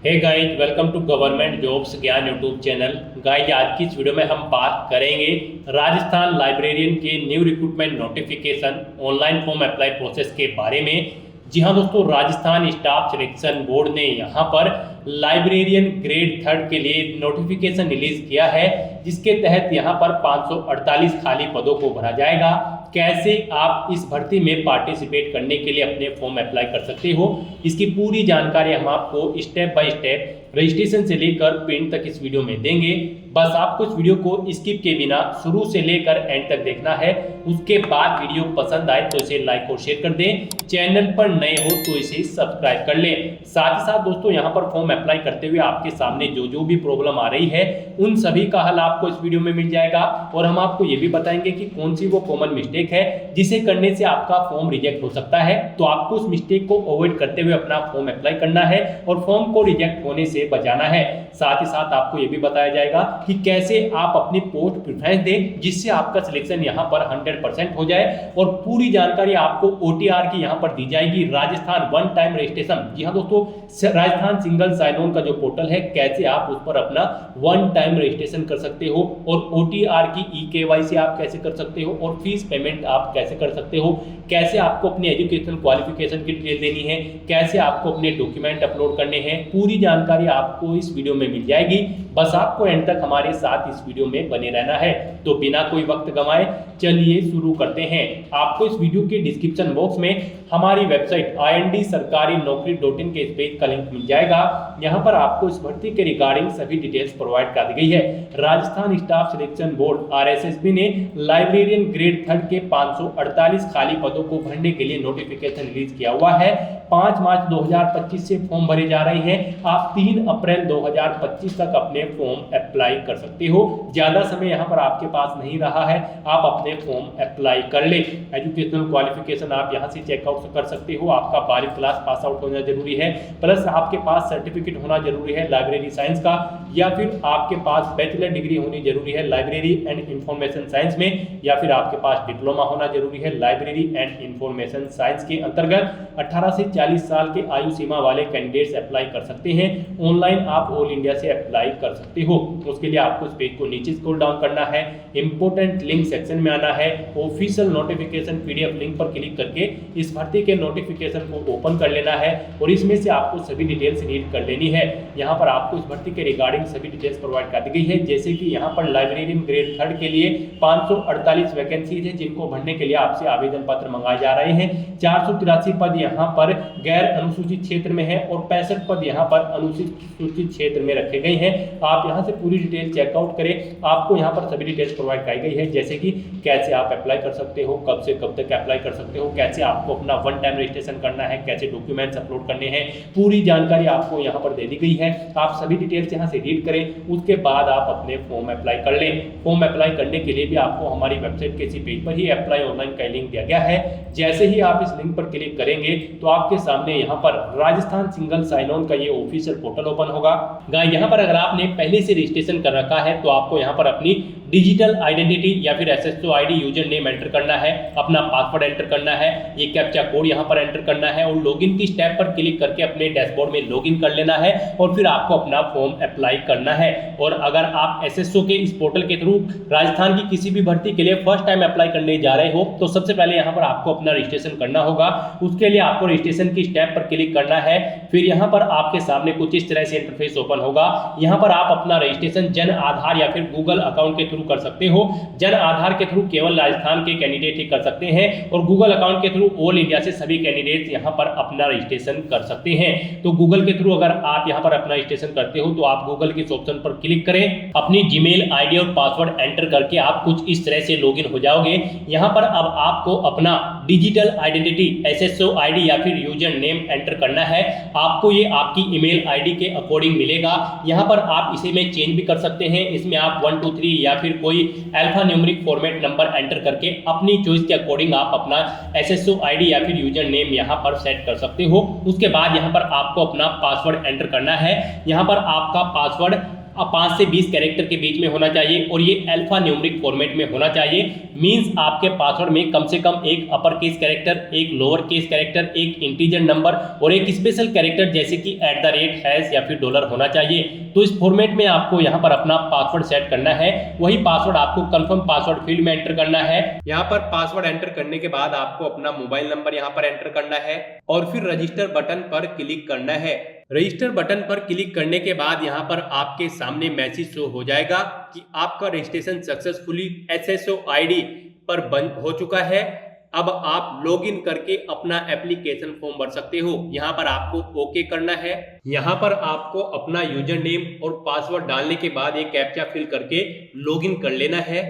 Hey guys, welcome to government jobs Gyan YouTube channel. Guys, आज की इस वीडियो में हम बात करेंगे राजस्थान लाइब्रेरियन के new recruitment notification online form apply process के बारे में। जी हाँ दोस्तों, राजस्थान स्टाफ सिलेक्शन बोर्ड ने यहाँ पर लाइब्रेरियन ग्रेड 3 के लिए नोटिफिकेशन रिलीज किया है, जिसके तहत यहाँ पर 548 खाली पदों को भरा जाएगा। कैसे आप इस भर्ती में पार्टिसिपेट करने के लिए अपने फॉर्म अप्लाई कर सकते हो, इसकी पूरी जानकारी हम आपको स्टेप बाय स्टेप रजिस्ट्रेशन से लेकर प्रिंट तक इस वीडियो में देंगे। बस आपको इस वीडियो को स्किप के बिना शुरू से लेकर एंड तक देखना है। उसके बाद वीडियो पसंद आए तो इसे लाइक और शेयर कर दें। चैनल पर नए हो तो इसे सब्सक्राइब कर लें। साथ ही साथ दोस्तों, यहाँ पर फॉर्म अप्लाई करते हुए आपके सामने जो भी प्रॉब्लम आ रही है, उन सभी का हल आपको इस वीडियो में मिल जाएगा। और हम आपको ये भी बताएंगे कि कौन सी वो कॉमन मिस्टेक है जिसे करने से आपका फॉर्म रिजेक्ट हो सकता है। तो आपको उस मिस्टेक को अवॉइड करते हुए अपना फॉर्म अप्लाई करना है और फॉर्म को रिजेक्ट होने से बचाना है। साथ ही साथ आपको ये भी बताया जाएगा कि कैसे आप अपनी पोस्ट प्रेफरेंस दें, जिससे आपका सिलेक्शन यहाँ पर 100% हो जाए। और पूरी जानकारी आपको OTR की यहाँ पर दी जाएगी। राजस्थान वन टाइम रजिस्ट्रेशन, जी हाँ दोस्तों, राजस्थान सिंगल साइन ऑन का जो पोर्टल है, कैसे आप उस पर अपना वन टाइम रजिस्ट्रेशन कर सकते हो, और OTR की eKYC आप कैसे कर सकते हो, और फीस पेमेंट आप कैसे कर सकते हो, कैसे आपको अपनी एजुकेशन क्वालिफिकेशन की डिटेल देनी है, कैसे आपको अपने डॉक्यूमेंट अपलोड करने हैं, पूरी जानकारी आपको इस वीडियो में मिल जाएगी। बस आपको एंड तक हमारे साथ इस वीडियो में बने रहना है। तो बिना कोई वक्त गंवाए चलिए शुरू करते हैं। आपको इस वीडियो के डिस्क्रिप्शन बॉक्स में हमारी वेबसाइट IND-sarkari-naukri.in के इस पेज का लिंक मिल जाएगा। यहाँ पर आपको इस भर्ती के रिगार्डिंग सभी डिटेल्स प्रोवाइड कर दी गई है। Rajasthan staff selection board RSSB ने लाइब्रेरियन ग्रेड 3 के 548 खाली पदों को भरने के लिए नोटिफिकेशन रिलीज किया हुआ है। 5 मार्च 2025 से फॉर्म भरे जा रहे हैं। आप 3 अप्रैल 2025 तक अपने फॉर्म अप्लाई कर सकते हो। ज्यादा समय यहाँ पर आपके पास नहीं रहा है, आप अपने फॉर्म अप्लाई कर ले। एजुकेशनल क्वालिफिकेशन आप यहाँ से चेकआउट कर सकते हो। आपका 12वीं क्लास पास आउट होना जरूरी है, प्लस आपके पास सर्टिफिकेट होना जरूरी है लाइब्रेरी साइंस का, या फिर आपके पास बैचलर डिग्री होनी जरूरी है लाइब्रेरी एंड इंफॉर्मेशन साइंस में, या फिर आपके पास डिप्लोमा होना जरूरी है लाइब्रेरी एंड इंफॉर्मेशन साइंस के अंतर्गत। 18 से 40 साल के आयु सीमा वाले कैंडिडेट्स अप्लाई कर सकते हैं। ऑनलाइन आप ऑल इंडिया से अप्लाई कर सकते हो। उसके लिए आपको इस पेज को नीचे स्क्रॉल डाउन करना है, इंपोर्टेंट लिंक सेक्शन में आना है, ऑफिशियल नोटिफिकेशन PDF लिंक पर क्लिक करके इस भर्ती के नोटिफिकेशन को ओपन कर लेना है, और इसमें से आपको सभी डिटेल्स रीड कर लेनी है। यहाँ पर आपको इस भर्ती के रिगार्डिंग सभी डिटेल्स प्रोवाइड कर दी गई है। जैसे कि यहाँ पर लाइब्रेरियन ग्रेड 3 के लिए 548 वैकेंसीज है, जिनको भरने के लिए आपसे आवेदन पत्र मंगाए जा रहे हैं। 483 पद यहाँ पर गैर अनुसूचित क्षेत्र में है, और 65 पद यहाँ पर अनुसूचित क्षेत्र में रखे गए हैं। आप यहाँ से पूरी डिटेल चेकआउट करें। आपको यहाँ पर सभी डिटेल्स प्रोवाइड कराई गई है, जैसे कि कैसे आप अप्लाई कर सकते हो, कब से कब तक अप्लाई कर सकते हो, कैसे आपको अपना वन टाइम रजिस्ट्रेशन करना है, कैसे डॉक्यूमेंट्स अपलोड करने हैं, पूरी जानकारी आपको यहाँ पर दे दी गई है। आप सभी डिटेल्स यहाँ से रीड करें, उसके बाद आप अपने फॉर्म अप्लाई कर लें। फॉर्म अप्लाई करने के लिए भी आपको हमारी वेबसाइट के इसी पेज पर ही अप्लाई ऑनलाइन का लिंक दिया गया है। जैसे ही आप इस लिंक पर क्लिक करेंगे तो आपके सामने यहाँ पर राजस्थान सिंगल साइन ऑन का ये ऑफिशियल पोर्टल ओपन होगा। यहाँ पर अगर आपने पहले से रजिस्ट्रेशन कर रखा है तो आपको यहाँ पर अपनी डिजिटल आइडेंटिटी या फिर SSO ID user name enter करना है, अपना पासवर्ड एंटर करना है, ये कैप्चा कोड यहाँ पर एंटर करना है, और लॉगिन की स्टेप पर क्लिक करके अपने डैशबोर्ड में लॉगिन कर लेना है, और फिर आपको अपना फॉर्म अप्लाई करना है। और अगर आप SSO के इस पोर्टल के थ्रू राजस्थान की किसी भी भर्ती के लिए फर्स्ट टाइम अप्लाई करने जा रहे हो, तो सबसे पहले यहाँ पर आपको अपना रजिस्ट्रेशन करना होगा। उसके लिए आपको रजिस्ट्रेशन की स्टेप पर क्लिक करना है। फिर यहाँ पर आपके सामने कुछ इस तरह से इंटरफेस ओपन होगा। यहाँ पर आप अपना रजिस्ट्रेशन जन आधार या फिर गूगल अकाउंट के थ्रू कर सकते हो। जन आधार के थ्रू केवल राजस्थान के कैंडिडेट ही कर सकते हैं, और गूगल अकाउंट के थ्रू ऑल इंडिया से सभी कैंडिडेट्स यहाँ पर अपना रजिस्ट्रेशन कर सकते हैं। तो गूगल के थ्रू अगर आप यहाँ पर अपना रजिस्ट्रेशन करते हो तो आप गूगल के ऑप्शन पर क्लिक करें, अपनी जीमेल ID और पासवर्ड एंटर करके आप कुछ इस तरह से लॉगिन हो जाओगे। यहाँ पर अब आपको अपना डिजिटल आइडेंटिटी SSO ID या फिर यूजर नेम एंटर करना है। आपको ये आपकी ईमेल ID के अकॉर्डिंग मिलेगा। यहाँ पर आप इसे में चेंज भी कर सकते हैं। इसमें आप 1 2 3 या फिर कोई alpha numeric format number enter करके अपनी चॉइस के अकॉर्डिंग आप अपना SSO ID या फिर यूजर नेम यहाँ पर सेट कर सकते हो। उसके बाद यहाँ पर आपको अपना पासवर्ड एंटर करना है। यहाँ पर आपका पासवर्ड 5 से 20 कैरेक्टर के बीच में होना चाहिए और ये अल्फा न्यूमेरिक फॉर्मेट में होना चाहिए। मींस आपके पासवर्ड में कम से कम एक अपर केस कैरेक्टर, एक लोअर केस कैरेक्टर, एक इंटीजर नंबर और एक स्पेशल कैरेक्टर जैसे कि @ या फिर डॉलर होना चाहिए। तो इस फॉर्मेट में आपको यहाँ पर अपना पासवर्ड सेट करना है। वही पासवर्ड आपको कंफर्म पासवर्ड फील्ड में एंटर करना है। यहाँ पर पासवर्ड एंटर करने के बाद आपको अपना मोबाइल नंबर यहाँ पर एंटर करना है और फिर रजिस्टर बटन पर क्लिक करना है। रजिस्टर बटन पर क्लिक करने के बाद यहाँ पर आपके सामने मैसेज शो हो जाएगा कि आपका रजिस्ट्रेशन सक्सेसफुली SSO ID पर बंद हो चुका है। अब आप लॉगिन करके अपना एप्लीकेशन फॉर्म भर सकते हो। यहाँ पर आपको ओके करना है। यहाँ पर आपको अपना यूजर नेम और पासवर्ड डालने के बाद एक कैप्चा फिल करके लॉगिन कर लेना है।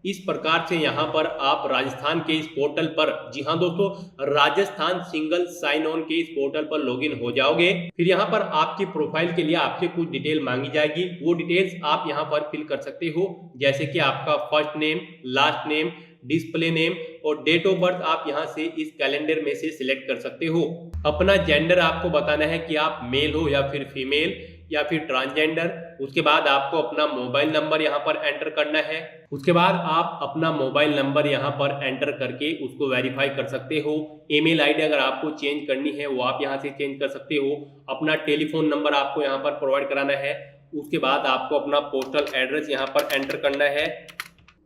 इस प्रकार से यहाँ पर आप राजस्थान के इस पोर्टल पर, जी हाँ दोस्तों, राजस्थान सिंगल साइन ऑन के इस पोर्टल पर लॉगिन हो जाओगे। फिर यहाँ पर आपकी प्रोफाइल के लिए आपसे कुछ डिटेल मांगी जाएगी। वो डिटेल्स आप यहाँ पर फिल कर सकते हो, जैसे कि आपका first name, last name, display name और डेट ऑफ बर्थ आप यहाँ से इस कैलेंडर में से सिलेक्ट कर सकते हो। अपना जेंडर आपको बताना है कि आप मेल हो या फिर फीमेल या फिर ट्रांसजेंडर। उसके बाद आपको अपना मोबाइल नंबर यहाँ पर एंटर करना है। उसके बाद आप अपना मोबाइल नंबर यहाँ पर एंटर करके उसको वेरीफाई कर सकते हो। ईमेल आईडी अगर आपको चेंज करनी है वो आप यहाँ से चेंज कर सकते हो। अपना टेलीफोन नंबर आपको यहाँ पर प्रोवाइड कराना है। उसके बाद आपको अपना पोस्टल एड्रेस यहाँ पर एंटर करना है,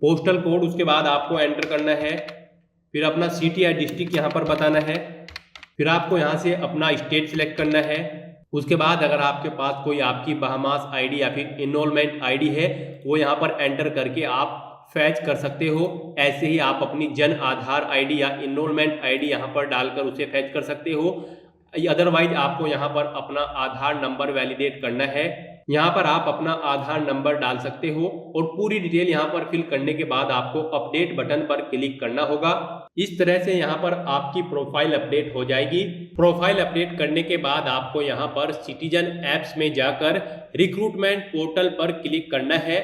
पोस्टल कोड उसके बाद आपको एंटर करना है। फिर अपना सिटी या डिस्ट्रिक्ट यहाँ पर बताना है। फिर आपको यहाँ से अपना स्टेट सिलेक्ट करना है। उसके बाद अगर आपके पास कोई आपकी बहामास आईडी या फिर इनरोलमेंट आईडी है वो यहाँ पर एंटर करके आप फैच कर सकते हो। ऐसे ही आप अपनी जन आधार आईडी या इनरोलमेंट आईडी यहाँ पर डालकर उसे फैच कर सकते हो। अदरवाइज आपको यहाँ पर अपना आधार नंबर वैलिडेट करना है। यहाँ पर आप अपना आधार नंबर डाल सकते हो और पूरी डिटेल यहाँ पर फिल करने के बाद आपको अपडेट बटन पर क्लिक करना होगा। इस तरह से यहाँ पर आपकी प्रोफाइल अपडेट हो जाएगी। प्रोफाइल अपडेट करने के बाद आपको यहाँ पर सिटीजन एप्स में जाकर रिक्रूटमेंट पोर्टल पर क्लिक करना है।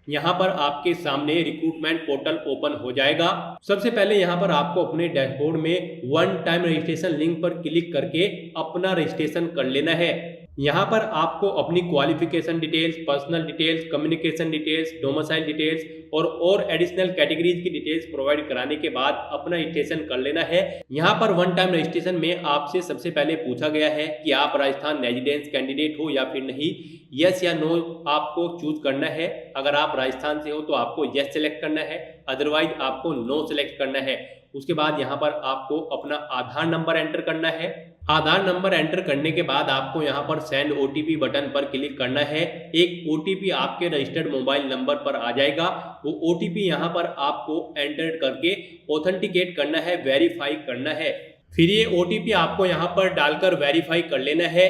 यहाँ पर आपके सामने रिक्रूटमेंट पोर्टल ओपन हो जाएगा। सबसे पहले यहाँ पर आपको अपने डैशबोर्ड में वन टाइम रजिस्ट्रेशन लिंक पर क्लिक करके अपना रजिस्ट्रेशन कर लेना है। यहाँ पर आपको अपनी qualification details, personal details, communication details, domicile details और एडिशनल कैटेगरीज की डिटेल्स प्रोवाइड कराने के बाद अपना रजिस्ट्रेशन कर लेना है। यहाँ पर वन टाइम रजिस्ट्रेशन में आपसे सबसे पहले पूछा गया है कि आप राजस्थान रेजिडेंस कैंडिडेट हो या फिर नहीं। यस या नो आपको चूज करना है। अगर आप राजस्थान से हो तो आपको यस सेलेक्ट करना है, अदरवाइज आपको नो सेलेक्ट करना है। उसके बाद यहाँ पर आपको अपना आधार नंबर एंटर करना है। आधार नंबर एंटर करने के बाद आपको यहाँ पर सेंड OTP बटन पर क्लिक करना है। एक OTP आपके रजिस्टर्ड मोबाइल नंबर पर आ जाएगा। वो OTP यहाँ पर आपको एंटर करके ऑथेंटिकेट करना है, वेरीफाई करना है। फिर ये OTP आपको यहाँ पर डालकर वेरीफाई कर लेना है,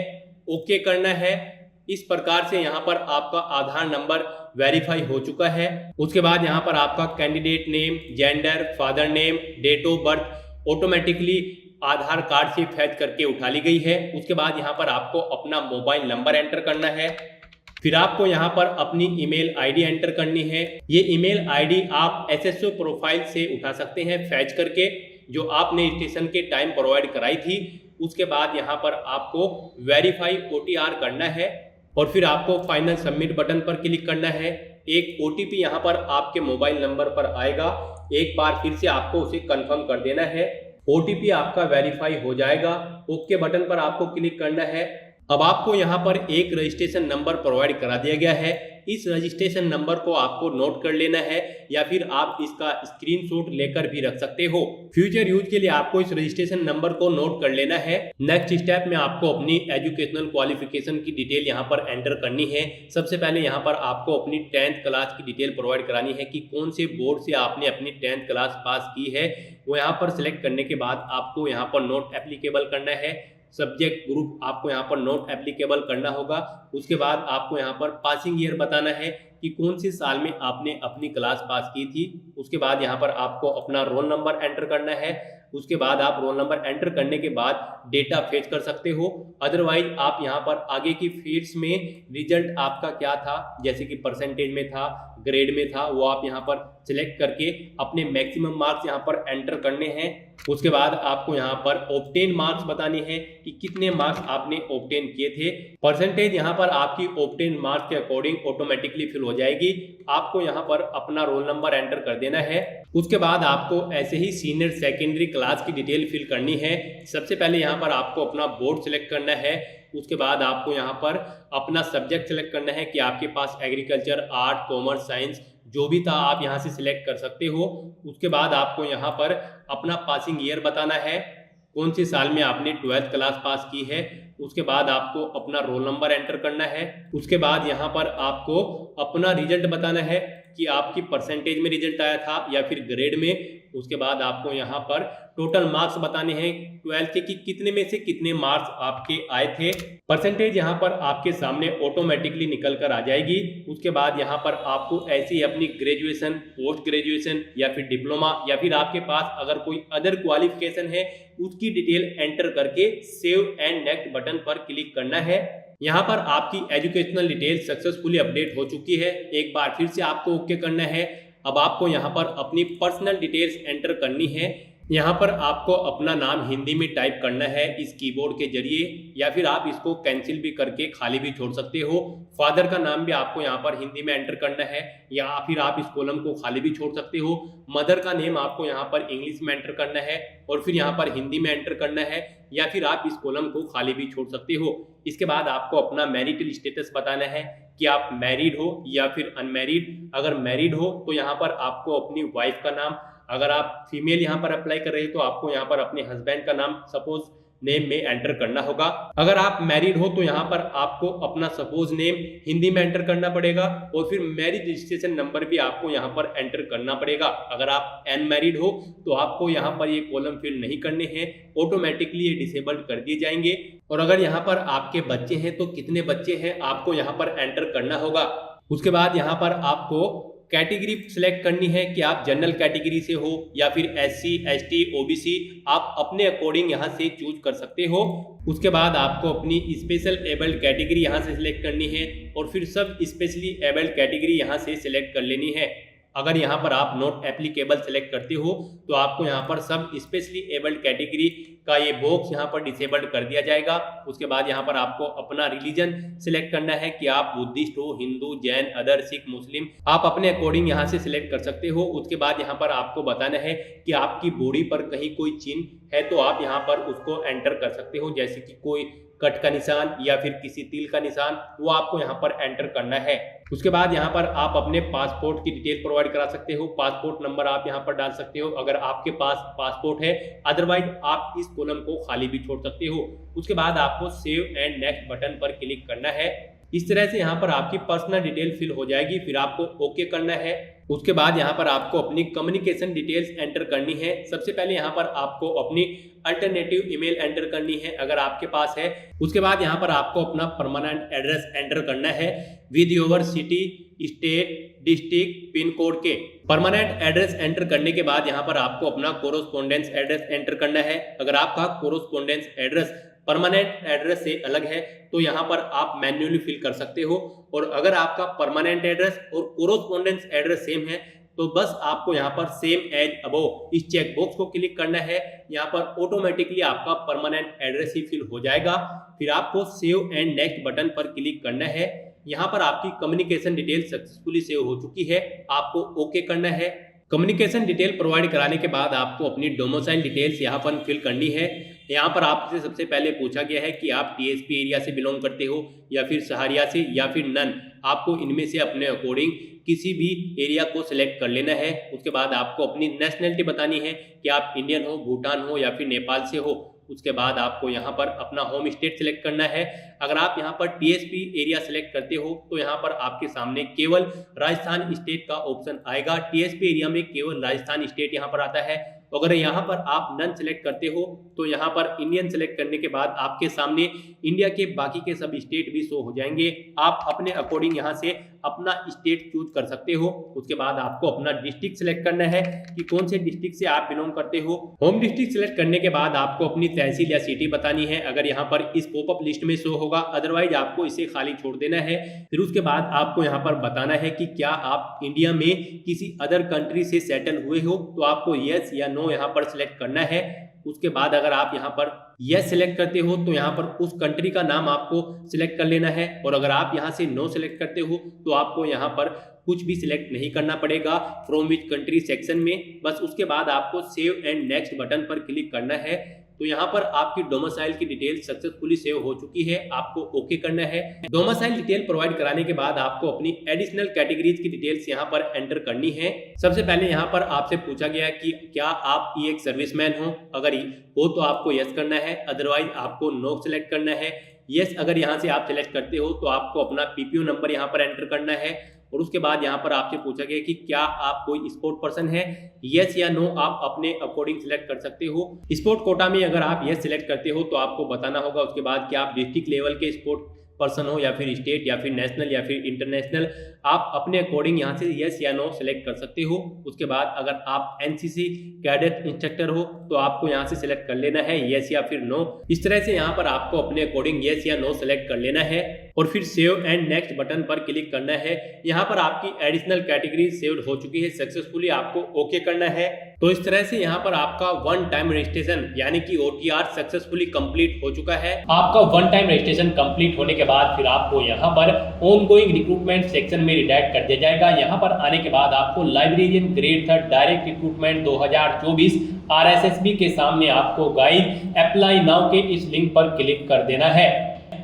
ओके करना है। इस प्रकार से यहाँ पर आपका आधार नंबर वेरीफाई हो चुका है। उसके बाद यहाँ पर आपका candidate name, gender, father name, date of birth automatically Aadhaar card से फैच करके उठा ली गई है। उसके बाद यहाँ पर आपको अपना मोबाइल नंबर एंटर करना है। फिर आपको यहाँ पर अपनी ईमेल आईडी एंटर करनी है। ये ईमेल आईडी आप SSO प्रोफाइल से उठा सकते हैं फैच करके, जो आपने रजिस्ट्रेशन के टाइम प्रोवाइड कराई थी। उसके बाद यहाँ पर आपको वेरीफाई OTR करना है और फिर आपको फाइनल सबमिट बटन पर क्लिक करना है। एक OTP यहाँ पर आपके मोबाइल नंबर पर आएगा। एक बार फिर से आपको उसे कंफर्म कर देना है। OTP आपका वेरीफाई हो जाएगा। ओके बटन पर आपको क्लिक करना है। अब आपको यहाँ पर एक रजिस्ट्रेशन नंबर प्रोवाइड करा दिया गया है। इस रजिस्ट्रेशन नंबर को आपको नोट कर लेना है या फिर आप इसका स्क्रीनशॉट लेकर भी रख सकते हो। फ्यूचर यूज के लिए आपको इस रजिस्ट्रेशन नंबर को नोट कर लेना है। नेक्स्ट स्टेप में आपको अपनी एजुकेशनल क्वालिफिकेशन की डिटेल यहाँ पर एंटर करनी है। सबसे पहले यहाँ पर आपको अपनी 10th क्लास की डिटेल प्रोवाइड करानी है कि कौन से बोर्ड से आपने अपनी 10th क्लास पास की है। वो यहाँ पर सिलेक्ट करने के बाद आपको यहाँ पर नोट एप्लीकेबल करना है। सब्जेक्ट ग्रुप आपको यहाँ पर नोट एप्लीकेबल करना होगा। उसके बाद आपको यहाँ पर पासिंग ईयर बताना है कि कौन से साल में आपने अपनी क्लास पास की थी। उसके बाद यहाँ पर आपको अपना रोल नंबर एंटर करना है। उसके बाद आप रोल नंबर एंटर करने के बाद डेटा फेच कर सकते हो। अदरवाइज आप यहाँ पर आगे की फील्ड्स में रिजल्ट आपका क्या था, जैसे कि परसेंटेज में था, ग्रेड में था, वो आप यहाँ पर सिलेक्ट करके अपने मैक्सिमम मार्क्स यहाँ पर एंटर करने हैं। उसके बाद आपको यहाँ पर ऑब्टेन मार्क्स बताने हैं कि कितने मार्क्स आपने ऑब्टेन किए थे। परसेंटेज यहाँ पर आपकी ऑब्टेन मार्क्स के अकॉर्डिंग ऑटोमेटिकली फिल हो जाएगी। आपको यहाँ पर अपना रोल नंबर एंटर कर देना है। उसके बाद आपको ऐसे ही सीनियर सेकेंडरी क्लास की डिटेल फिल करनी है। सबसे पहले यहाँ पर आपको अपना बोर्ड सिलेक्ट करना है। उसके बाद आपको यहाँ पर अपना सब्जेक्ट सिलेक्ट करना है कि आपके पास एग्रीकल्चर, आर्ट, कॉमर्स, साइंस जो भी था आप यहाँ से सिलेक्ट कर सकते हो। उसके बाद आपको यहाँ पर अपना पासिंग ईयर बताना है, कौन सी साल में आपने 12th क्लास पास की है। उसके बाद आपको अपना रोल नंबर एंटर करना है। उसके बाद यहाँ पर आपको अपना रिजल्ट बताना है कि आपकी परसेंटेज में रिजल्ट आया था या फिर ग्रेड में। उसके बाद आपको यहाँ पर टोटल मार्क्स बताने हैं 12th के कि कितने में से कितने मार्क्स आपके आए थे। परसेंटेज यहाँ पर आपके सामने ऑटोमेटिकली निकल कर आ जाएगी। उसके बाद यहाँ पर आपको ऐसी अपनी ग्रेजुएशन, पोस्ट ग्रेजुएशन या फिर डिप्लोमा या फिर आपके पास अगर कोई अदर क्वालिफिकेशन है उसकी डिटेल एंटर करके सेव एंड नेक्स्ट बटन पर क्लिक करना है। यहाँ पर आपकी एजुकेशनल डिटेल सक्सेसफुली अपडेट हो चुकी है। एक बार फिर से आपको ओके करना है। अब आपको यहाँ पर अपनी पर्सनल डिटेल्स एंटर करनी है। यहाँ पर आपको अपना नाम हिंदी में टाइप करना है इस कीबोर्ड के जरिए, या फिर आप इसको कैंसिल भी करके खाली भी छोड़ सकते हो। फादर का नाम भी आपको यहाँ पर हिंदी में एंटर करना है, या फिर आप इस कॉलम को खाली भी छोड़ सकते हो। मदर का नेम आपको यहाँ पर इंग्लिश में एंटर करना है और फिर यहाँ पर हिंदी में एंटर करना है, या फिर आप इस कॉलम को खाली भी छोड़ सकते हो। इसके बाद आपको अपना मैरिटल स्टेटस बताना है कि आप मैरिड हो या फिर अनमैरिड। अगर मैरिड हो तो यहाँ पर आपको अपनी वाइफ का नाम, अगर आप फीमेल यहाँ पर अप्लाई कर रहे हैं तो आपको यहाँ पर अपने हस्बैंड का नाम सपोज नेम में एंटर करना होगा। अगर आप मैरिड हो तो यहाँ पर आपको अपना सपोज नेम हिंदी में एंटर करना पड़ेगा और फिर मैरिज रजिस्ट्रेशन नंबर भी आपको यहाँ पर एंटर करना पड़ेगा। अगर आप अनमैरिड हो तो आपको यहाँ पर ये कॉलम फिल नहीं करने हैं, ऑटोमेटिकली ये डिसेबल्ड कर दिए जाएंगे। और अगर यहाँ पर आपके बच्चे हैं तो कितने बच्चे हैं आपको यहाँ पर एंटर करना होगा। उसके बाद यहाँ पर आपको कैटेगरी सिलेक्ट करनी है कि आप जनरल कैटेगरी से हो या फिर SC, ST, OBC, आप अपने अकॉर्डिंग यहाँ से चूज कर सकते हो। उसके बाद आपको अपनी स्पेशल एबल्ड कैटेगरी यहाँ से सिलेक्ट करनी है और फिर सब स्पेशली एबल्ड कैटेगरी यहाँ से सिलेक्ट कर लेनी है। अगर यहाँ पर आप नॉट एप्लीकेबल सेलेक्ट करते हो तो आपको यहाँ पर सब स्पेशली एबल्ड कैटेगरी का ये बॉक्स यहाँ पर डिसेबल्ड कर दिया जाएगा। उसके बाद यहाँ पर आपको अपना रिलीजन सिलेक्ट करना है कि आप बुद्धिस्ट हो, हिंदू, जैन, अदर, सिख, मुस्लिम, आप अपने अकॉर्डिंग यहाँ से सिलेक्ट कर सकते हो। उसके बाद यहाँ पर आपको बताना है कि आपकी बॉडी पर कहीं कोई चिन्ह है तो आप यहाँ पर उसको एंटर कर सकते हो, जैसे कि कोई कट का निशान या फिर किसी तिल का निशान, वो आपको यहाँ पर एंटर करना है। उसके बाद यहाँ पर आप अपने पासपोर्ट की डिटेल प्रोवाइड करा सकते हो, पासपोर्ट नंबर आप यहाँ पर डाल सकते हो अगर आपके पास पासपोर्ट है, अदरवाइज आप इस कॉलम को खाली भी छोड़ सकते हो। उसके बाद आपको सेव एंड नेक्स्ट बटन पर क्लिक करना है। इस तरह से यहाँ पर आपकी पर्सनल डिटेल फिल हो जाएगी, फिर आपको ओके करना है। उसके बाद यहाँ पर आपको अपनी कम्युनिकेशन डिटेल्स एंटर करनी है। सबसे पहले यहाँ पर आपको अपनी अल्टरनेटिव ईमेल एंटर करनी है अगर आपके पास है। उसके बाद यहाँ पर आपको अपना परमानेंट एड्रेस एंटर करना है with your city, state, district, pin code के। परमानेंट एड्रेस एंटर करने के बाद यहाँ पर आपको अपना कोरोस्पोंडेंस एड्रेस एंटर करना है। अगर आपका कोरोस्पोंडेंस एड्रेस परमानेंट एड्रेस से अलग है तो यहाँ पर आप मैन्युअली फिल कर सकते हो, और अगर आपका परमानेंट एड्रेस और कोरोस्पोंडेंस एड्रेस सेम है तो बस आपको यहाँ पर सेम एज अबव इस चेक बॉक्स को क्लिक करना है। यहाँ पर ऑटोमेटिकली आपका परमानेंट एड्रेस ही फिल हो जाएगा। फिर आपको सेव एंड नेक्स्ट बटन पर क्लिक करना है। यहाँ पर आपकी कम्युनिकेशन डिटेल सक्सेसफुली सेव हो चुकी है, आपको ओके करना है। कम्युनिकेशन डिटेल प्रोवाइड कराने के बाद आपको अपनी डोमिसाइल डिटेल्स यहाँ पर फिल करनी है। यहाँ पर आपसे सबसे पहले पूछा गया है कि आप TSP एरिया से बिलोंग करते हो या फिर सहारिया से या फिर नन। आपको इनमें से अपने अकॉर्डिंग किसी भी एरिया को सिलेक्ट कर लेना है। उसके बाद आपको अपनी नेशनलिटी बतानी है कि आप इंडियन हो, भूटान हो या फिर नेपाल से हो। उसके बाद आपको यहाँ पर अपना होम स्टेट सिलेक्ट करना है। अगर आप यहाँ पर TSP एरिया सिलेक्ट करते हो तो यहाँ पर आपके सामने केवल राजस्थान स्टेट का ऑप्शन आएगा। TSP एरिया में केवल राजस्थान स्टेट यहाँ पर आता है। अगर यहाँ पर आप नन सिलेक्ट करते हो तो यहाँ पर इंडियन सिलेक्ट करने के बाद आपके सामने इंडिया के बाकी के सब स्टेट भी शो हो जाएंगे। आप अपने अकॉर्डिंग यहाँ से अपना स्टेट चूज कर सकते हो। उसके बाद आपको अपना डिस्ट्रिक्ट सिलेक्ट करना है कि कौन से डिस्ट्रिक्ट से आप बिलोंग करते हो। होम डिस्ट्रिक्ट सिलेक्ट करने के बाद आपको अपनी तहसील या सिटी बतानी है, अगर यहाँ पर इस पॉपअप लिस्ट में शो होगा, अदरवाइज आपको इसे खाली छोड़ देना है। फिर उसके बाद आपको यहाँ पर बताना है कि क्या आप इंडिया में किसी अदर कंट्री से सेटल हुए हो, तो आपको यस या नो यहाँ पर सिलेक्ट करना है। उसके बाद अगर आप यहाँ पर यस सिलेक्ट करते हो तो यहाँ पर उस कंट्री का नाम आपको सिलेक्ट कर लेना है, और अगर आप यहाँ से नो सिलेक्ट करते हो तो आपको यहाँ पर कुछ भी सिलेक्ट नहीं करना पड़ेगा फ्रॉम विच कंट्री सेक्शन में। बस उसके बाद आपको सेव एंड नेक्स्ट बटन पर क्लिक करना है। तो यहाँ पर आपकी डोमिसाइल की डिटेल सक्सेसफुली सेव हो चुकी है, आपको ओके करना है। डोमिसाइल डिटेल प्रोवाइड कराने के बाद आपको अपनी एडिशनल कैटेगरीज की डिटेल्स यहाँ पर एंटर करनी है। सबसे पहले यहाँ पर आपसे पूछा गया कि क्या आप ई एक सर्विसमैन हो, अगर हो तो आपको यस करना है, अदरवाइज आपको नो सिलेक्ट करना है। यस अगर यहाँ से आप सिलेक्ट करते हो तो आपको अपना पीपीओ नंबर यहाँ पर एंटर करना है, और उसके बाद यहाँ पर आपसे पूछा गया कि क्या आप कोई स्पोर्ट पर्सन है, यस या नो आप अपने अकॉर्डिंग सिलेक्ट कर सकते हो। स्पोर्ट कोटा में अगर आप यस सिलेक्ट करते हो तो आपको बताना होगा उसके बाद कि आप डिस्ट्रिक्ट लेवल के स्पोर्ट पर्सन हो या फिर स्टेट या फिर नेशनल या फिर इंटरनेशनल, आप अपने अकॉर्डिंग यहाँ से यस या नो सेलेक्ट कर सकते हो। उसके बाद अगर आप एनसीसी कैडेट इंस्ट्रक्टर हो तो आपको यहाँ से सिलेक्ट कर लेना है यस या फिर नो। इस तरह से यहाँ पर आपको अपने अकॉर्डिंग यस या नो सेलेक्ट कर लेना है, और फिर सेव एंड नेक्स्ट बटन पर क्लिक करना है। यहाँ पर आपकी एडिशनल कैटेगरी सेव हो चुकी है सक्सेसफुली, आपको ओके करना है। तो इस तरह से यहाँ पर आपका वन टाइम रजिस्ट्रेशन यानी कि OTR सक्सेसफुली कंप्लीट हो चुका है। आपका वन टाइम रजिस्ट्रेशन कंप्लीट होने के बाद फिर आपको यहाँ पर ऑनगोइंग रिक्रूटमेंट सेक्शन में रिडायरेक्ट कर दिया जाएगा। यहाँ पर आने के बाद आपको librarian grade 3 direct recruitment 2024 RSSB के सामने आपको गाइड अप्लाई नाउ के इस लिंक पर क्लिक कर देना है।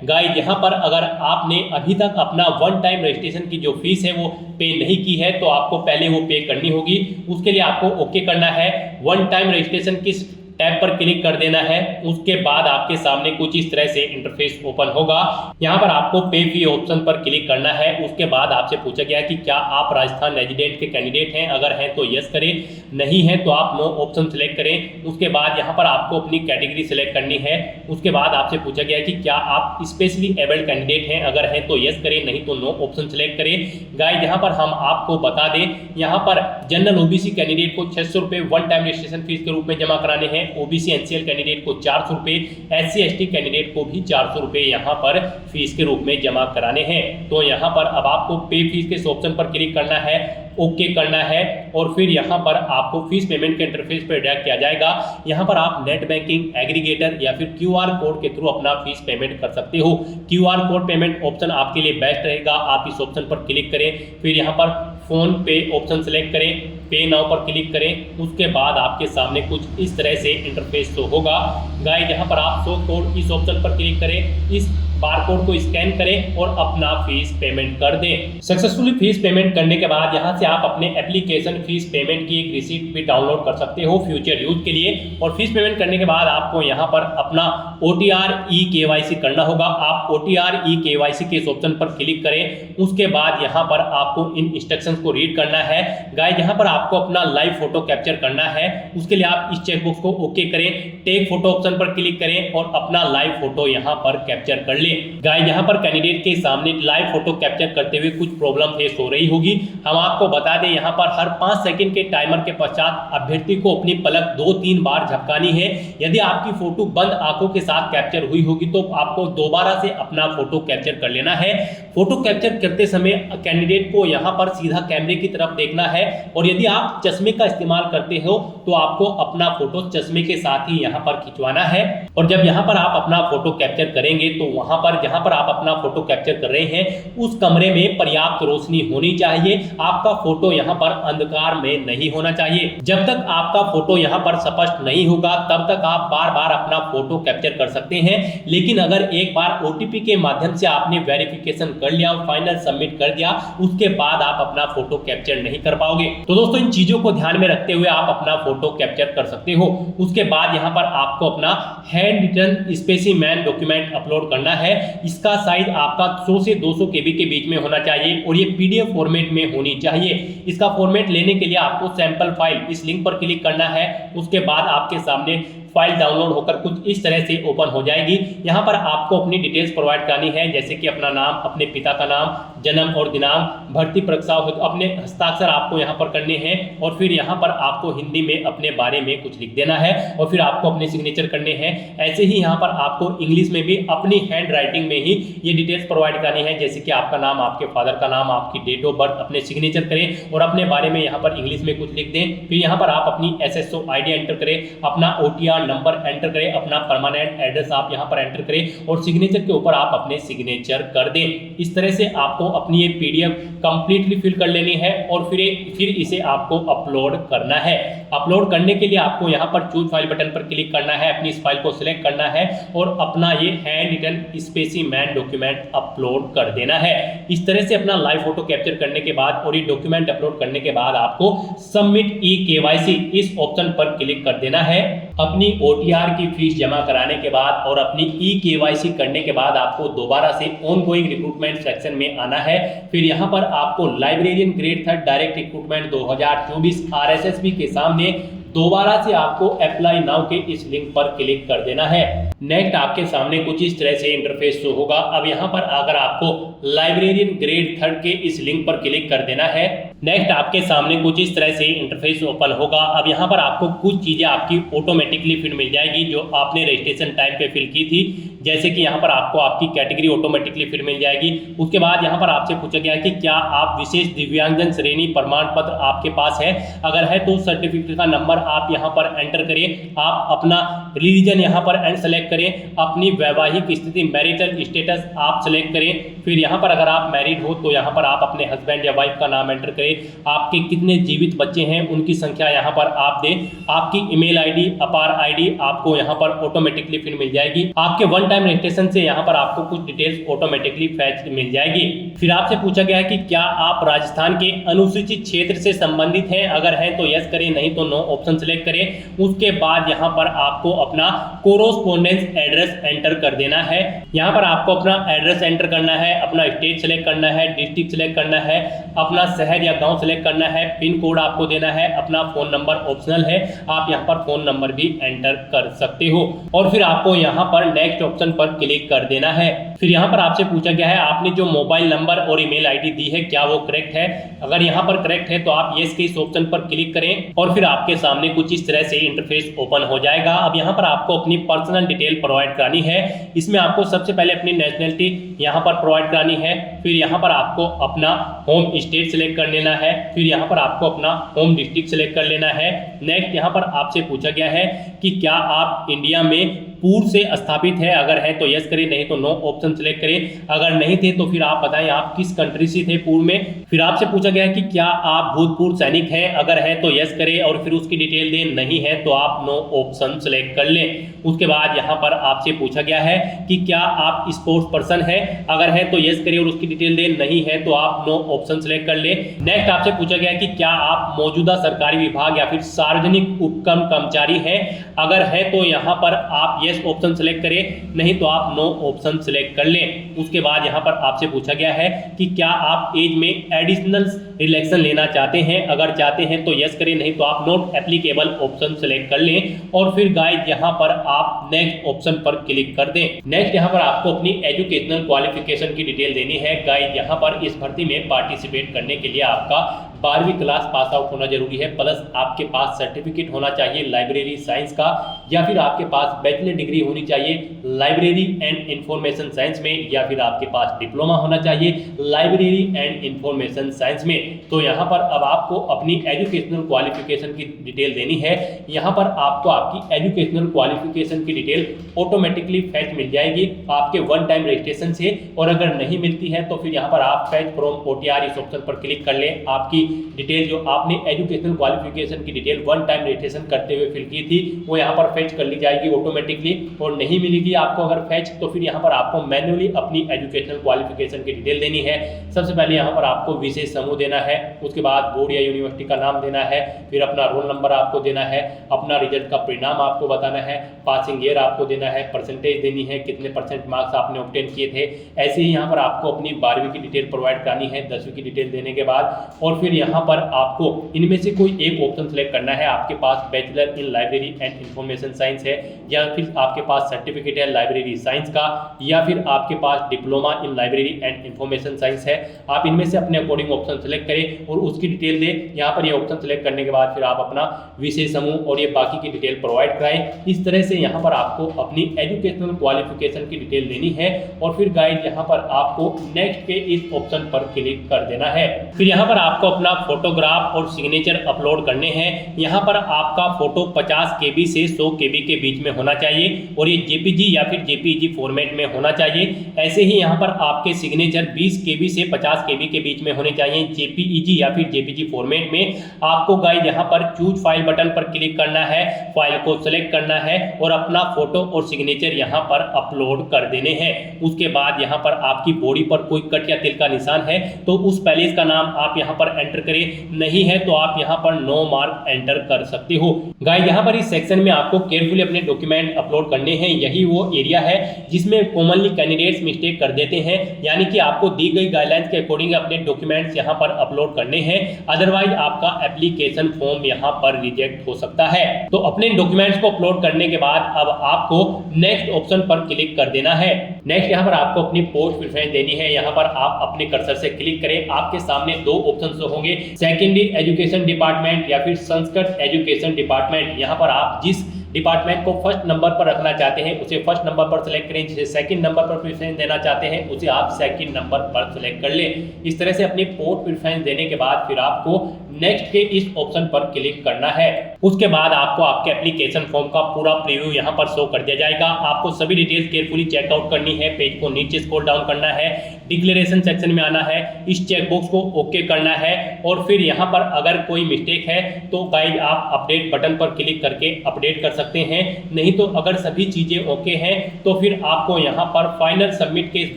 गाइड यहाँ पर अगर आपने अभी तक अपना वन टाइम रजिस्ट्रेशन की जो फीस है वो पे नहीं की है तो आपको पहले वो पे करनी होगी। उसके लिए आपको ओके करना है, वन टाइम रजिस्ट्रेशन किस टैब पर क्लिक कर देना है। उसके बाद आपके सामने कुछ इस तरह से इंटरफेस ओपन होगा। यहाँ पर आपको पे फी ऑप्शन पर क्लिक करना है। उसके बाद आपसे पूछा गया कि क्या आप राजस्थान रेजिडेंट के कैंडिडेट हैं, अगर हैं तो यस करें, नहीं है तो आप नो ऑप्शन सिलेक्ट करें। उसके बाद यहाँ पर आपको अपनी कैटेगरी सिलेक्ट करनी है। उसके बाद आपसे पूछा गया कि क्या आप स्पेशली एबल्ड कैंडिडेट हैं, अगर हैं तो यस करें, नहीं तो नो ऑप्शन सिलेक्ट करें। गाइड यहाँ पर हम आपको बता दें, यहाँ पर जनरल OBC कैंडिडेट को 600 रुपये वन टाइम रजिस्ट्रेशन फीस के रूप में जमा कराने हैं। OBC NCL कैंडिडेट को 400 रुपये, SC ST कैंडिडेट को भी 400 रुपये यहाँ पर फीस के रूप में जमा कराने हैं। तो यहाँ पर अब आपको पे फीस के ऑप्शन पर क्लिक करना है, ओके करना है, और फिर यहाँ पर आपको फीस पेमेंट के इंटरफेस पर डायरेक्ट किया जाएगा। यहाँ पर आप नेट बैंकिंग, एग्रीगेटर या फिर QR कोड के थ्रू अपना फीस पेमेंट कर सकते हो। QR कोड पेमेंट ऑप्शन आपके लिए बेस्ट रहेगा, आप इस ऑप्शन पर क्लिक करें। फिर यहाँ पर फोन पे ऑप्शन सेलेक्ट करें, पे नाउ पर क्लिक करें। उसके बाद आपके सामने कुछ इस तरह से इंटरफेस शो होगा। गाइस यहाँ पर आप शो कोड इस ऑप्शन पर क्लिक करें, इस बारकोड को स्कैन करें और अपना फीस पेमेंट कर दें। सक्सेसफुली फीस पेमेंट करने के बाद यहाँ से आप अपने एप्लीकेशन फीस पेमेंट की एक रिसीट भी डाउनलोड कर सकते हो फ्यूचर यूज के लिए। और फीस पेमेंट करने के बाद आपको यहाँ पर अपना OTR E-KYC करना होगा। आप OTR E-KYC के इस ऑप्शन पर क्लिक करें। उसके बाद यहाँ पर आपको इन इंस्ट्रक्शंस को रीड करना है। गाइस यहाँ पर आपको अपना लाइव फोटो कैप्चर करना है। उसके लिए आप इस चेकबॉक्स को ओके करें, टेक फोटो ऑप्शन पर क्लिक करें और अपना लाइव फोटो यहाँ पर कैप्चर कर लें। गाइस यहाँ पर कैंडिडेट के सामने लाइव फोटो कैप्चर करते हुए कुछ प्रॉब्लम फेस हो रही होगी। हम आपको बता दें यहाँ पर हर 5 सेकंड के टाइमर के पश्चात अभ्यर्थी को अपनी पलक 2-3 बार झपकानी है। यदि आपकी फोटो बंद आंखों के साथ कैप्चर हुई होगी तो आपको दोबारा से अपना फोटो कैप्चर कर लेना है। फोटो कैप्चर करते समय कैंडिडेट को यहाँ पर सीधा कैमरे की तरफ देखना है, और यदि आप चश्मे का इस्तेमाल करते हो तो आपको अपना फोटो चश्मे के साथ ही यहाँ पर खिंचवाना है। और जब यहाँ पर आप अपना फोटो कैप्चर करेंगे तो वहां पर जहां पर आप अपना फोटो कैप्चर कर रहे हैं उस कमरे में पर्याप्त रोशनी होनी चाहिए। आपका फोटो यहाँ पर अंधकार में नहीं होना चाहिए। जब तक आपका फोटो यहाँ पर स्पष्ट नहीं होगा तब तक आप बार बार अपना फोटो कैप्चर कर सकते हैं। लेकिन अगर एक बार OTP के माध्यम से आपने वेरिफिकेशन कर लिया, फाइनल सबमिट कर दिया, उसके बाद आप अपना फोटो कैप्चर नहीं कर पाओगे। तो दोस्तों इन चीजों को ध्यान में रखते हुए आप अपना फोटो कैप्चर कर सकते हो। उसके बाद यहाँ पर आपको अपना hand written specimen document upload करना है। इसका साइज आपका 100 से 200 KB के बीच में होना चाहिए और ये PDF फॉर्मेट में होनी चाहिए। इसका फॉर्मेट लेने के लिए आपको सैंपल फाइल इस लिंक पर क्लिक करना है। उसके बाद आपके सामने फाइल डाउनलोड होकर कुछ इस तरह से ओपन हो जाएगी। यहाँ पर आपको अपनी डिटेल्स प्रोवाइड करनी है, जैसे कि अपना नाम, अपने पिता का नाम, जन्म और दिनांक, भर्ती प्रस्ताव अपने हस्ताक्षर आपको यहाँ पर करने हैं और फिर यहाँ पर आपको हिंदी में अपने बारे में कुछ लिख देना है और फिर आपको अपने सिग्नेचर करने हैं। ऐसे ही यहाँ पर आपको इंग्लिश में भी अपनी हैंड राइटिंग में ही ये डिटेल्स प्रोवाइड करनी है, जैसे कि आपका नाम, आपके फादर का नाम, आपकी डेट ऑफ बर्थ, अपने सिग्नेचर करें और अपने बारे में यहाँ पर इंग्लिश में कुछ लिख दें। फिर यहाँ पर आप अपनी SSO ID एंटर करें, अपना OTR नंबर एंटर करें, अपना परमानेंट एड्रेस आप यहाँ पर एंटर करें और सिग्नेचर के ऊपर आप अपने सिग्नेचर कर दें। इस तरह से आपको अपनी ये PDF कंप्लीटली फिल कर लेनी है और फिर इसे आपको अपलोड करना है। अपलोड करने के लिए आपको यहाँ पर चूज फाइल बटन पर क्लिक करना है, अपनी इस फाइल को सिलेक्ट करना है और अपना ये hand written specimen document upload कर देना है। इस तरह से अपना लाइव फोटो कैप्चर करने के बाद और ये डॉक्यूमेंट अपलोड करने के बाद आपको सबमिट E-KYC इस ऑप्शन पर क्लिक कर देना है। अपनी OTR की फीस जमा कराने के बाद और अपनी E-KYC करने के बाद आपको दोबारा से ऑनगोइंग रिक्रूटमेंट सेक्शन में आना है। फिर यहाँ पर आपको librarian grade 3 direct recruitment 2024 RSSB के सामने दोबारा से आपको अप्लाई नाउ के इस लिंक पर क्लिक कर देना है। नेक्स्ट आपके सामने कुछ इस तरह से इंटरफेस शो होगा। अब यहाँ पर अगर आपको लाइब्रेरियन ग्रेड 3 के इस लिंक पर क्लिक कर देना है। नेक्स्ट आपके सामने कुछ इस तरह से इंटरफेस ओपन होगा। अब यहाँ पर आपको कुछ चीजें आपकी ऑटोमेटिकली फिल मिल जाएगी जो आपने रजिस्ट्रेशन टाइम पे फिल की थी, जैसे कि यहाँ पर आपको आपकी कैटेगरी ऑटोमेटिकली फिल मिल जाएगी। उसके बाद यहाँ पर आपसे पूछा गया कि क्या आप विशेष दिव्यांगजन श्रेणी प्रमाण पत्र आपके पास है, अगर है तो सर्टिफिकेट का नंबर आप यहाँ पर एंटर करें, आप अपना रिलीजन यहाँ पर सेलेक्ट करें, अपनी वैवाहिक स्थिति मैरिटल स्टेटस आप सेलेक्ट करें। फिर यहाँ पर अगर आप मैरिड हो तो यहाँ पर आप अपने हस्बैंड या वाइफ का नाम एंटर करें, आपके कितने जीवित बच्चे हैं उनकी संख्या यहाँ पर आप दें, आपकी ईमेल ID, अपार ID आपको यहाँ पर ऑटोमेटिकली फिर मिल जाएगी। आपके वन टाइम रजिस्ट्रेशन से यहाँ पर आपको कुछ डिटेल्स ऑटोमेटिकली फैच मिल जाएगी। फिर आपसे पूछा गया है कि क्या आप राजस्थान के अनुसूचित क्षेत्र से संबंधित हैं, अगर हैं तो यस करें, नहीं तो नो ऑप्शन सेलेक्ट करें। उसके बाद यहाँ पर आपको अपना कोरोस्पोंडेंस एड्रेस एंटर कर देना है। यहाँ पर आपको अपना एड्रेस एंटर करना है, अपना स्टेट सेलेक्ट करना है, डिस्ट्रिक्ट सेलेक्ट करना है, अपना शहर या गांव सेलेक्ट करना है, पिन कोड आपको देना है, अपना फोन नंबर ऑप्शनल है, आप यहाँ पर फोन नंबर भी एंटर कर सकते हो और फिर आपको यहाँ पर नेक्स्ट ऑप्शन पर क्लिक कर देना है। फिर यहाँ पर आपसे पूछा गया है आपने जो मोबाइल नंबर और ईमेल ID दी है क्या वो करेक्ट है, अगर यहाँ पर करेक्ट है तो आप यस के इस ऑप्शन पर क्लिक करें और फिर आपके सामने कुछ इस तरह से इंटरफेस ओपन हो जाएगा। अब यहाँ पर आपको अपनी पर्सनल डिटेल प्रोवाइड करानी है। इसमें आपको सबसे पहले अपनी नेशनलिटी यहाँ पर प्रोवाइड करानी है, फिर यहाँ पर आपको अपना होम स्टेट सेलेक्ट कर लेना है, फिर यहाँ पर आपको अपना होम डिस्ट्रिक्ट सेलेक्ट कर लेना है। नेक्स्ट यहाँ पर आपसे पूछा गया है कि क्या आप इंडिया में पूर्व से स्थापित है, अगर है तो यस करें, नहीं तो नो ऑप्शन सेलेक्ट करें। अगर नहीं थे तो फिर आप बताएं आप किस कंट्री से थे पूर्व में। फिर आपसे पूछा गया है कि क्या आप भूतपूर्व सैनिक हैं, अगर है तो यस करें और फिर उसकी डिटेल दें, नहीं है तो आप नो ऑप्शन सेलेक्ट कर लें। उसके बाद यहाँ पर आपसे पूछा गया है कि क्या आप स्पोर्ट्स पर्सन है, अगर है तो यस करें और उसकी डिटेल दें, नहीं है तो आप नो ऑप्शन सेलेक्ट कर लें। नेक्स्ट आपसे पूछा गया है कि क्या आप मौजूदा सरकारी विभाग या फिर सार्वजनिक उपक्रम कर्मचारी हैं, अगर है तो यहाँ पर आप यस ऑप्शन सेलेक्ट करें, नहीं तो आप नो ऑप्शन सेलेक्ट कर लें। उसके बाद यहाँ पर आपसे पूछा गया है कि क्या आप एज में एडिशनल रिलैक्सेशन लेना चाहते हैं, अगर चाहते हैं तो यस करें, नहीं तो आप नॉट एप्लीकेबल ऑप्शन सेलेक्ट कर लें और फिर गाइस यहाँ पर आप नेक्स्ट ऑप्शन पर क्लिक कर दें। नेक्स्ट यहाँ पर आपको अपनी एजुकेशनल क्वालिफिकेशन की डिटेल देनी है। गाइस यहाँ पर इस भर्ती में पार्टिसिपेट करने के लिए आपका 12वीं क्लास पास आउट होना जरूरी है, प्लस आपके पास सर्टिफिकेट होना चाहिए लाइब्रेरी साइंस का, या फिर आपके पास बैचलर डिग्री होनी चाहिए लाइब्रेरी एंड इंफॉर्मेशन साइंस में, या फिर आपके पास डिप्लोमा होना चाहिए लाइब्रेरी एंड इंफॉर्मेशन साइंस में। तो यहाँ पर अब आपको अपनी एजुकेशनल क्वालिफिकेशन की डिटेल देनी है। यहाँ पर आपको आपकी एजुकेशनल क्वालिफिकेशन की डिटेल ऑटोमेटिकली फैच मिल जाएगी आपके वन टाइम रजिस्ट्रेशन से, और अगर नहीं मिलती है तो फिर यहाँ पर आप फैच फ्रॉम OTR इस ऑप्शन पर क्लिक कर लें। आपकी डिटेल जो आपने एजुकेशनल क्वालिफिकेशन की डिटेल वन टाइम रजिस्ट्रेशन करते हुए फिल की थी वो यहाँ पर फैच कर ली जाएगी ऑटोमेटिकली, और नहीं मिलेगी आपको अगर फैच तो फिर यहाँ पर आपको मैन्युअली अपनी एजुकेशनल क्वालिफिकेशन की डिटेल देनी है। सबसे पहले यहाँ पर आपको विशेष समूह देना है, उसके बाद बोर्ड या यूनिवर्सिटी का नाम देना है, फिर अपना रोल नंबर आपको देना है, अपना रिजल्ट का परिणाम आपको बताना है, पासिंग ईयर आपको देना है, परसेंटेज देनी है, कितने % मार्क्स आपने ऑब्टेन किए थे। ऐसे ही यहाँ पर आपको अपनी 12वीं की डिटेल प्रोवाइड करानी है 10वीं की डिटेल देने के बाद, और फिर यहाँ पर आपको इनमें से कोई एक ऑप्शन सेलेक्ट करना है। आपके पास bachelor in library and information science है, या फिर आपके पास सर्टिफिकेट है लाइब्रेरी साइंस का, या फिर आपके पास diploma in library and information science है। आप इनमें से अपने अकॉर्डिंग ऑप्शन सेलेक्ट करें और उसकी डिटेल दें। यहाँ पर ये ऑप्शन सेलेक्ट करने के बाद फिर आप अपना विषय समूह और ये बाकी की डिटेल प्रोवाइड कराएं। इस तरह से यहाँ पर आपको अपनी एजुकेशनल क्वालिफिकेशन की डिटेल देनी है और फिर गाइड यहाँ पर आपको नेक्स्ट के इस ऑप्शन पर क्लिक कर देना है। फिर यहाँ पर आपको अपना फोटोग्राफ और सिग्नेचर अपलोड करने हैं। यहाँ पर आपका फोटो 50 KB से 100 KB के बीच में होना चाहिए और ये JPG या फिर JPEG फॉर्मेट में होना चाहिए। ऐसे ही यहाँ पर आपके सिग्नेचर 20 KB से 50 KB के बीच में होने चाहिए JPEG या फिर JPG फॉर्मेट में। आपको गाइड यहाँ पर चूज फाइल बटन पर क्लिक करना है, फाइल को सेलेक्ट करना है और अपना फोटो और सिग्नेचर यहाँ पर अपलोड कर देने हैं। उसके बाद यहाँ पर आपकी बॉडी पर कोई कट या तिल का निशान है तो उस पैलेस का नाम आप यहाँ पर एंटर करें, नहीं है तो आप यहाँ पर नो मार्क एंटर कर सकते हो। गाइस यहाँ पर इस सेक्शन में आपको केयरफुली अपने डॉक्यूमेंट अपलोड करने हैं। यही वो एरिया है जिसमें कॉमनली कैंडिडेट्स मिस्टेक कर देते हैं, यानी कि आपको दी गई गाइडलाइंस के अकॉर्डिंग अपने डॉक्यूमेंट्स यहाँ पर अपलोड करने हैं, अदरवाइज आपका एप्लीकेशन फॉर्म यहाँ पर रिजेक्ट हो सकता है। तो अपने डॉक्यूमेंट्स को अपलोड करने के बाद अब आपको नेक्स्ट ऑप्शन पर क्लिक कर देना है। नेक्स्ट यहाँ पर आपको अपनी पोस्ट प्रेफरेंस देनी है। यहाँ पर आप अपने कर्सर से क्लिक करें, आपके सामने दो ऑप्शन होंगे, सेकेंडरी एजुकेशन डिपार्टमेंट या फिर संस्कृत एजुकेशन डिपार्टमेंट। यहाँ पर आप जिस डिपार्टमेंट को फर्स्ट नंबर पर रखना चाहते हैं उसे फर्स्ट नंबर पर सेलेक्ट करें, जिसे सेकंड नंबर पर प्रेफरेंस देना चाहते हैं उसे आप सेकंड नंबर पर सेलेक्ट कर लें। इस तरह से अपनी पोस्ट प्रेफरेंस देने के बाद फिर आपको नेक्स्ट के इस ऑप्शन पर क्लिक करना है। उसके बाद आपको आपके एप्लीकेशन फॉर्म का पूरा प्रीव्यू यहाँ पर शो कर दिया जाएगा। आपको सभी डिटेल्स केयरफुली चेकआउट करनी है, पेज को नीचे स्क्रॉल डाउन करना है, डिक्लेरेशन सेक्शन में आना है, इस चेकबॉक्स को ओके करना है और फिर यहाँ पर अगर कोई मिस्टेक है तो गाइस आप अपडेट बटन पर क्लिक करके अपडेट कर सकते हैं। नहीं तो अगर सभी चीजें ओके हैं तो फिर आपको यहाँ पर फाइनल सबमिट के इस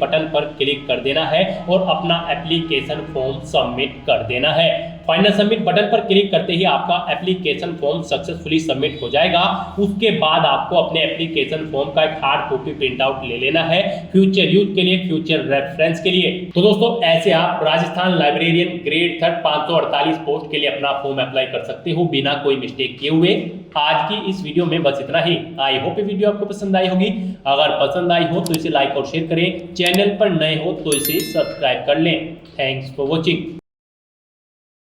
बटन पर क्लिक कर देना है और अपना एप्लीकेशन फॉर्म सबमिट कर देना है। फाइनल सबमिट बटन पर क्लिक करते ही आपका एप्लीकेशन फॉर्म सक्सेसफुली सबमिट हो जाएगा। उसके बाद आपको अपने एप्लीकेशन फॉर्म का एक हार्ड कॉपी प्रिंट आउट ले लेना है फ्यूचर यूज के लिए, फ्यूचर रेफरेंस के लिए। तो दोस्तों ऐसे आप राजस्थान लाइब्रेरियन ग्रेड 3 548 पोस्ट के लिए अपना फॉर्म अप्लाई कर सकते हो बिना कोई मिस्टेक किए हुए। आज की इस वीडियो में बस इतना ही। आई होप ये वीडियो आपको पसंद आई होगी। अगर पसंद आई हो तो इसे लाइक और शेयर करें, चैनल पर नए हो तो इसे सब्सक्राइब कर लें। Thanks for watching.